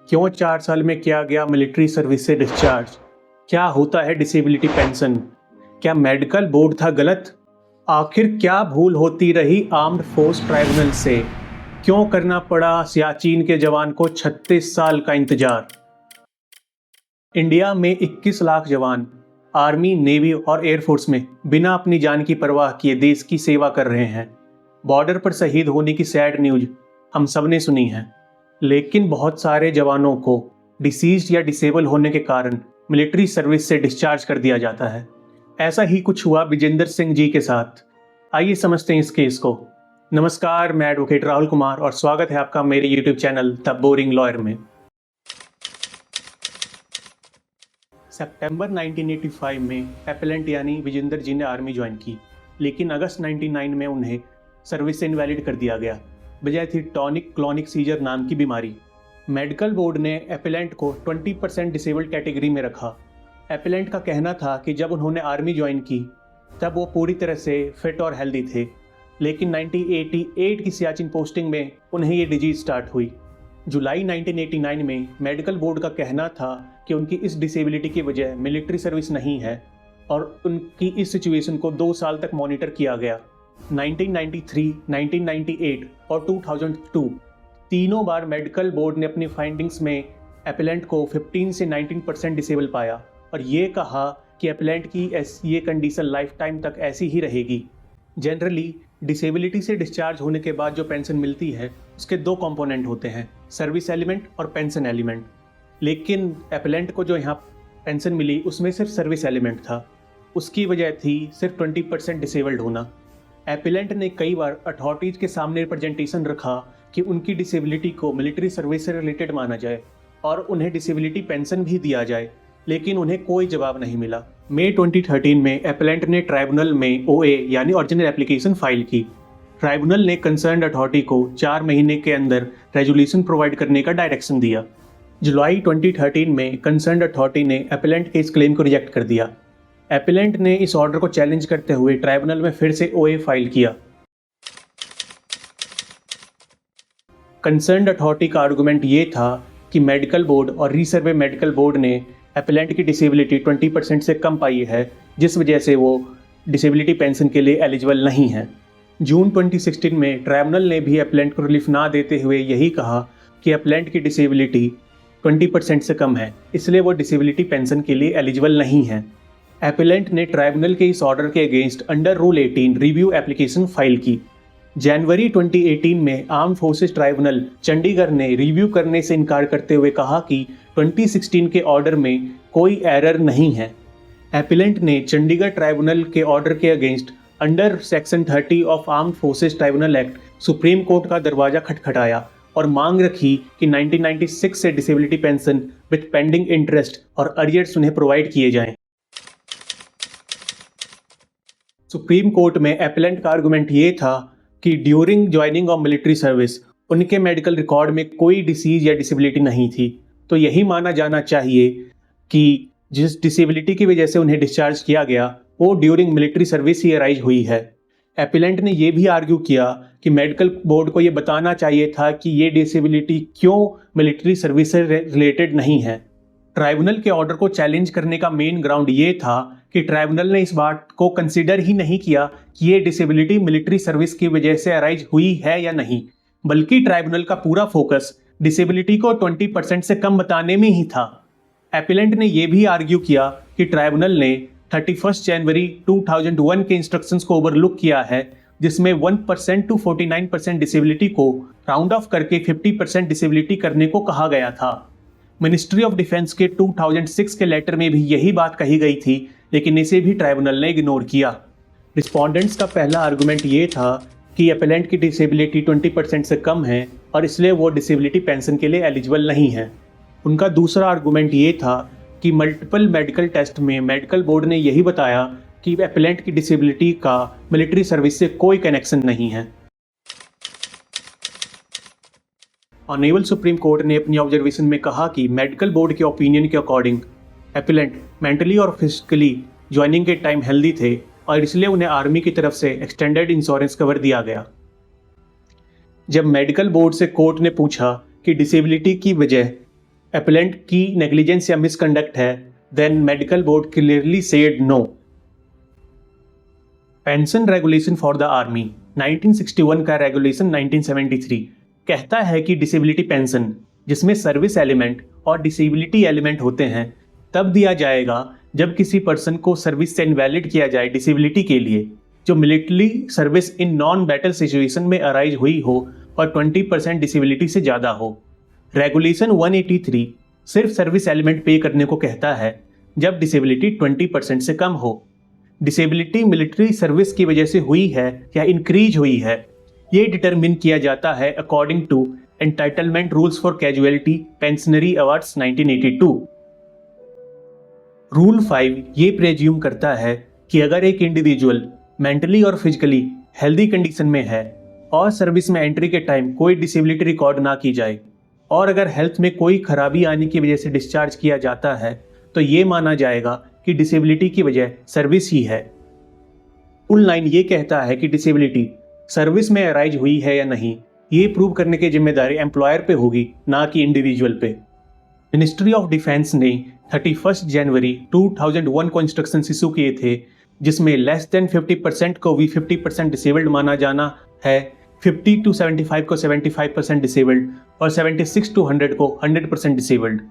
क्यों 4 साल में किया गया मिलिट्री सर्विस से डिस्चार्ज? क्या होता है डिसेबिलिटी पेंशन? क्या मेडिकल बोर्ड था गलत? आखिर क्या भूल होती रही आर्म्ड फोर्स ट्राइब्यूनल से? क्यों करना पड़ा सियाचिन के जवान को 36 साल का इंतजार? इंडिया में 21 लाख जवान आर्मी, नेवी और एयरफोर्स में बिना अपनी जान की परवाह किए देश की सेवा कर रहे हैं। बॉर्डर पर शहीद होने की सैड न्यूज हम सब ने सुनी है, लेकिन बहुत सारे जवानों को डिसीज या डिसेबल होने के कारण मिलिट्री सर्विस से डिस्चार्ज कर दिया जाता है। ऐसा ही कुछ हुआ विजेंद्र सिंह जी के साथ। आइए समझते हैं इस केस को। नमस्कार, मैं एडवोकेट राहुल कुमार और स्वागत है आपका मेरे YouTube channel the boring lawyer में। सितंबर 1985 में एपेलेंट यानी विजेंद्र जी ने आर्मी ज्वाइन की, लेकिन अगस्त 99 में उन्हें सर्विस से इनवैलिड कर दिया गया। वजह थी टॉनिक क्लॉनिक सीजर नाम की बीमारी। मेडिकल बोर्ड ने एपेलेंट को 20% डिसेबल्ड कैटेगरी में रखा। एपेलेंट का कहना था कि जब उन्होंने आर्मी ज्वाइन की तब वो पूरी तरह से फिट और हेल्दी थे, लेकिन 1988 की सियाचिन पोस्टिंग में उन्हें ये डिजीज स्टार्ट हुई। जुलाई 1989 में मेडिकल बोर्ड का कहना था कि उनकी इस डिसेबिलिटी की वजह मिलिट्री सर्विस नहीं है और उनकी इस सिचुएशन को 2 साल तक मॉनिटर किया गया। 1993, 1998 और 2002 तीनों बार मेडिकल बोर्ड ने अपनी फाइंडिंग्स में एपेलेंट को 15 से 19% डिसेबल पाया और ये कहा कि एपेलेंट की ये कंडीशन लाइफ टाइम तक ऐसी ही रहेगी। जनरली डिसेबिलिटी से डिस्चार्ज होने के बाद जो पेंशन मिलती है उसके 2 कंपोनेंट होते हैं, सर्विस एलिमेंट और पेंशन एलिमेंट। लेकिन एपेलेंट को जो यहाँ पेंशन मिली उसमें सिर्फ सर्विस एलिमेंट था। उसकी वजह थी सिर्फ 20% डिसेबल्ड होना। एपेलेंट ने कई बार अथॉरिटीज़ के सामने रिप्रेजेंटेशन रखा कि उनकी डिसेबिलिटी को मिलिट्री सर्विस से रिलेटेड माना जाए और उन्हें डिसेबिलिटी पेंशन भी दिया जाए, लेकिन उन्हें कोई जवाब नहीं मिला। मई 2013 में एपेलेंट ने ट्राइब्यूनल में OA यानी ओरिजिनल एप्लीकेशन फाइल की। ट्राइब्यूनल ने कंसर्न्ड अथॉरिटी को 4 महीने के अंदर रेजोल्यूशन प्रोवाइड करने का डायरेक्शन दिया। जुलाई 2013 में कंसर्न्ड अथॉरिटी ने एपेलेंट के इस क्लेम को रिजेक्ट कर दिया। एपेलेंट ने इस ऑर्डर को चैलेंज करते हुए ट्राइब्यूनल में फिर से OA फाइल किया। कंसर्न्ड अथॉरिटी का आर्गुमेंट ये था कि मेडिकल बोर्ड और रीसर्वे मेडिकल बोर्ड ने एपेलेंट की डिसेबिलिटी 20% से कम पाई है, जिस वजह से वो डिसेबिलिटी पेंशन के लिए एलिजिबल नहीं है। जून 2016 में ट्राइब्यूनल ने भी एपेलेंट को रिलीफ ना देते हुए यही कहा कि एपेलेंट की डिसेबिलिटी 20% से कम है, इसलिए वो डिसेबिलिटी पेंशन के लिए एलिजिबल नहीं है। एपेलेंट ने ट्राइब्यूनल के इस ऑर्डर के against under rule 18 review application file की। जनवरी 2018 में आर्म फोर्सेस ट्राइब्यूनल चंडीगढ़ ने रिव्यू करने से इनकार करते हुए कहा कि 2016 के ऑर्डर में कोई एरर नहीं है। एपेलेंट ने चंडीगढ़ ट्राइब्यूनल के ऑर्डर के against under section 30 of armed forces tribunal act supreme court का दरवाजा खटखटाया और मांग रखी कि 1996 से disability pension with pending interest और अरियर्स उन्हें प्रोवाइड किए जाएं। सुप्रीम कोर्ट में एपेलेंट का आर्गुमेंट ये था कि during joining of military service उनके मेडिकल रिकॉर्ड में कोई डिसीज या डिसेबिलिटी नहीं थी, तो यही माना जाना चाहिए कि जिस डिसेबिलिटी की वजह से उन्हें डिस्चार्ज किया गया वो ड्यूरिंग मिलिट्री सर्विस ही अराइज हुई है। एपेलेंट ने यह भी आर्ग्यू किया कि मेडिकल बोर्ड को ये बताना चाहिए था कि ये डिसेबिलिटी क्यों मिलिट्री सर्विस से रिलेटेड नहीं है। ट्राइब्यूनल के ऑर्डर को चैलेंज करने का मेन ग्राउंड ये था कि ट्राइब्यूनल ने इस बात को कंसीडर ही नहीं किया कि ये डिसेबिलिटी मिलिट्री सर्विस की वजह से अराइज हुई है या नहीं, बल्कि ट्राइब्यूनल का पूरा फोकस डिसेबिलिटी को 20% से कम बताने में ही था। एपेलेंट ने यह भी आर्ग्यू किया कि ट्राइब्यूनल ने 31 जनवरी 2001 के इंस्ट्रक्शंस को ओवरलुक किया है, जिसमें 1% टू 49% डिसेबिलिटी को राउंड ऑफ करके 50% डिसेबिलिटी करने को कहा गया था। मिनिस्ट्री ऑफ डिफेंस के 2006 के लेटर में भी यही बात कही गई थी, लेकिन इसे भी ट्राइब्यूनल ने इग्नोर किया। रिस्पोंडेंट्स का पहला आर्गुमेंट ये था कि एपेलेंट की डिसेबिलिटी 20% से कम है और इसलिए वो डिसेबिलिटी पेंशन के लिए एलिजिबल नहीं है। उनका दूसरा आर्गुमेंट ये था कि मल्टीपल मेडिकल टेस्ट में मेडिकल बोर्ड ने यही बताया कि एपेलेंट की डिसेबिलिटी का मिलिट्री सर्विस से कोई कनेक्शन नहीं है। ऑनरेबल सुप्रीम कोर्ट ने अपनी ऑब्जर्वेशन में कहा कि मेडिकल बोर्ड के ओपिनियन के अकॉर्डिंग एपेलेंट मेंटली और फिजिकली ज्वाइनिंग के टाइम हेल्दी थे और इसलिए उन्हें आर्मी की तरफ से एक्सटेंडेड इंश्योरेंस कवर दिया गया। जब मेडिकल बोर्ड से कोर्ट ने पूछा कि डिसेबिलिटी की वजह एपेलेंट की नेग्लिजेंस या मिसकंडक्ट है, then medical board clearly said no. Pension regulation for the army 1961 का रेगुलेशन 1973 कहता है कि डिसेबिलिटी पेंशन जिसमें सर्विस एलिमेंट और डिसेबिलिटी एलिमेंट होते हैं तब दिया जाएगा जब किसी पर्सन को सर्विस से इनवैलिड किया जाए डिसेबिलिटी के लिए जो military service in non battle situation में अराइज हुई हो और 20% डिसेबिलिटी से ज़्यादा हो। रेगुलेशन 183 सिर्फ सर्विस एलिमेंट पे करने को कहता है जब डिसेबिलिटी 20% से कम हो। डिसेबिलिटी मिलिट्री सर्विस की वजह से हुई है या इंक्रीज हुई है, ये डिटरमिन किया जाता है according to entitlement rules for casualty pensionary awards 1982। Rule 5 ये प्रेज्यूम करता है कि अगर एक इंडिविजुअल मेंटली और फिजिकली हेल्दी कंडीशन में है और सर्विस में एंट्री के टाइम कोई डिसेबिलिटी रिकॉर्ड ना की जाए और अगर हेल्थ में कोई खराबी आने की वजह से डिस्चार्ज किया जाता है तो ये माना जाएगा कि डिसेबिलिटी की वजह सर्विस ही है। रूल 9 ये कहता है कि डिसेबिलिटी सर्विस में अराइज हुई है या नहीं, ये प्रूव करने की जिम्मेदारी एम्प्लॉयर पे होगी, ना कि इंडिविजुअल पे। मिनिस्ट्री ऑफ डिफेंस ने 31 जनवरी 2001 को इंस्ट्रक्शंस इशू किए थे जिसमें लेस देन 50% को भी 50% डिसेबल्ड माना जाना है, 50 to 75 को 75% डिसेबल्ड और 76 to 100 को 100% डिसेबल्ड।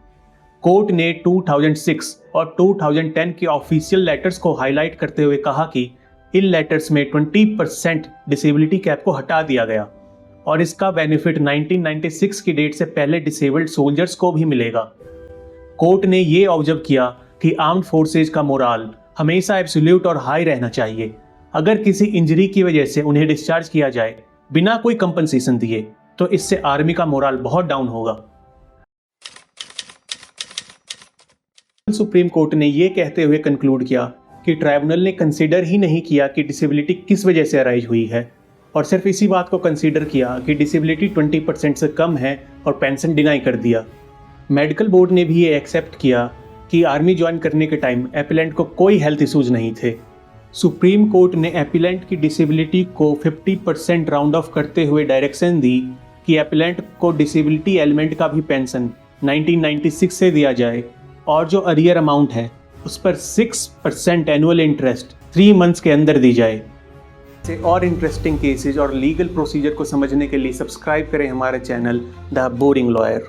कोर्ट ने 2006 और 2010 के ऑफिशियल लेटर्स को हाईलाइट करते हुए कहा कि इन लेटर्स में 20% डिसेबिलिटी कैप को हटा दिया गया और इसका बेनिफिट 1996 की डेट से पहले डिसेबल्ड सोल्जर्स को भी मिलेगा। कोर्ट ने ये ऑब्जर्व किया कि आर्म्ड फोर्सेज का मोराल हमेशा एब्सोल्यूट और हाई रहना चाहिए। अगर किसी इंजरी की वजह से उन्हें डिस्चार्ज किया जाए बिना कोई कंपनसेशन दिए तो इससे आर्मी का मोराल बहुत डाउन होगा। सुप्रीम कोर्ट ने यह कहते हुए कंक्लूड किया कि ट्राइब्यूनल ने कंसीडर ही नहीं किया कि डिसेबिलिटी किस वजह से अराइज हुई है और सिर्फ इसी बात को कंसीडर किया कि डिसेबिलिटी 20% से कम है और पेंशन डिनाई कर दिया। मेडिकल बोर्ड ने भी ये एक्सेप्ट किया कि आर्मी ज्वाइन करने के टाइम एपिलेंट को कोई हेल्थ इश्यूज नहीं थे। सुप्रीम कोर्ट ने एपिलेंट की डिसेबिलिटी को 50% राउंड ऑफ करते हुए डायरेक्शन दी कि एपिलेंट को डिसेबिलिटी एलिमेंट का भी पेंशन 1996 से दिया जाए और जो अरियर अमाउंट है उस पर 6% एनुअल इंटरेस्ट 3 मंथ्स के अंदर दी जाए। ऐसे और इंटरेस्टिंग केसेस और लीगल प्रोसीजर को समझने के लिए सब्सक्राइब करें हमारे चैनल द बोरिंग लॉयर।